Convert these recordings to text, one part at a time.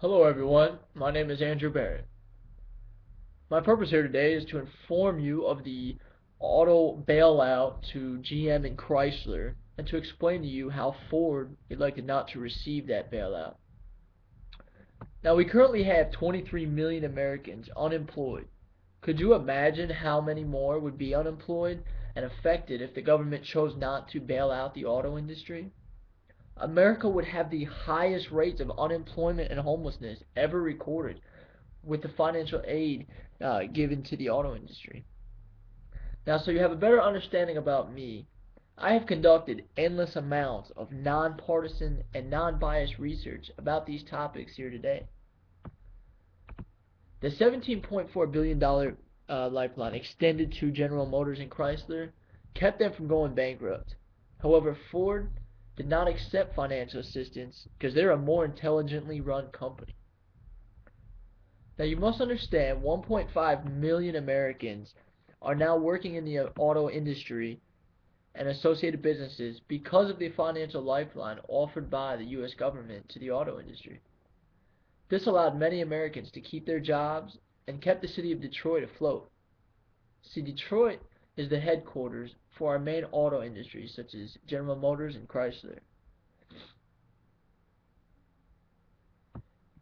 Hello everyone, my name is Andrew Barrett. My purpose here today is to inform you of the auto bailout to GM and Chrysler and to explain to you how Ford elected not to receive that bailout. Now we currently have 23 million Americans unemployed. Could you imagine how many more would be unemployed and affected if the government chose not to bail out the auto industry? America would have the highest rates of unemployment and homelessness ever recorded with the financial aid given to the auto industry. Now, so you have a better understanding about me, I have conducted endless amounts of nonpartisan and non-biased research about these topics here today. The $17.4 billion Lifeline extended to General Motors and Chrysler kept them from going bankrupt. However, Ford did not accept financial assistance because they're a more intelligently run company. Now you must understand 1.5 million Americans are now working in the auto industry and associated businesses because of the financial lifeline offered by the US government to the auto industry. This allowed many Americans to keep their jobs and kept the city of Detroit afloat. See, Detroit is the headquarters for our main auto industries such as General Motors and Chrysler.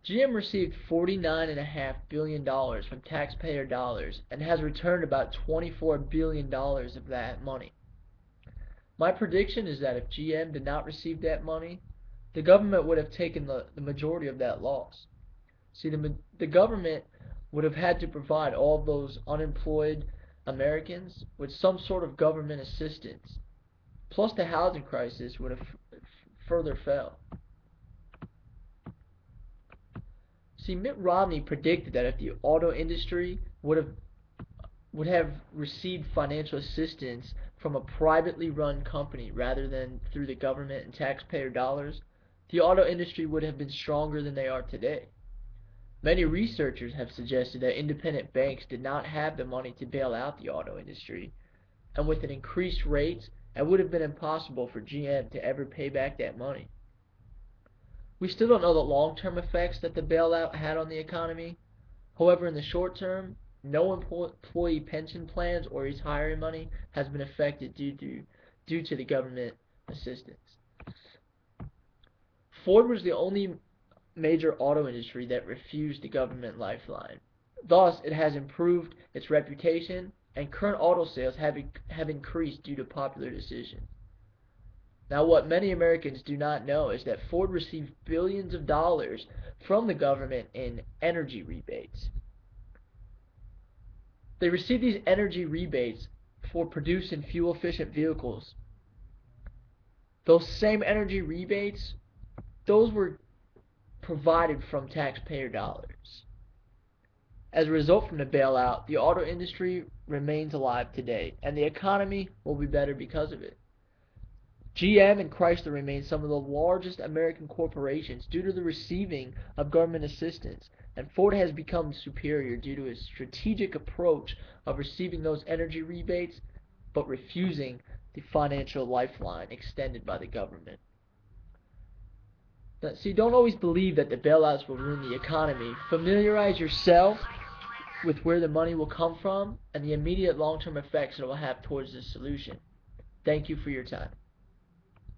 GM received $49.5 billion from taxpayer dollars and has returned about $24 billion of that money. My prediction is that if GM did not receive that money, the government would have taken the majority of that loss. See, the government would have had to provide all those unemployed Americans with some sort of government assistance. Plus, the housing crisis would have further fell. See, Mitt Romney predicted that if the auto industry would have received financial assistance from a privately run company rather than through the government and taxpayer dollars, the auto industry would have been stronger than they are today. Many researchers have suggested that independent banks did not have the money to bail out the auto industry, and with an increased rates, it would have been impossible for GM to ever pay back that money. We still don't know the long-term effects that the bailout had on the economy. However, in the short term, no employee pension plans or retirement money has been affected due to the government assistance. Ford was the only major auto industry that refused the government lifeline. Thus, it has improved its reputation, and current auto sales have increased due to popular decision. Now, what many Americans do not know is that Ford received billions of dollars from the government in energy rebates. They received these energy rebates for producing fuel-efficient vehicles. Those same energy rebates, those were provided from taxpayer dollars. As a result from the bailout, the auto industry remains alive today, and the economy will be better because of it. GM and Chrysler remain some of the largest American corporations due to the receiving of government assistance, and Ford has become superior due to its strategic approach of receiving those energy rebates but refusing the financial lifeline extended by the government. Now, see, don't always believe that the bailouts will ruin the economy. Familiarize yourself with where the money will come from and the immediate long-term effects it will have towards this solution. Thank you for your time.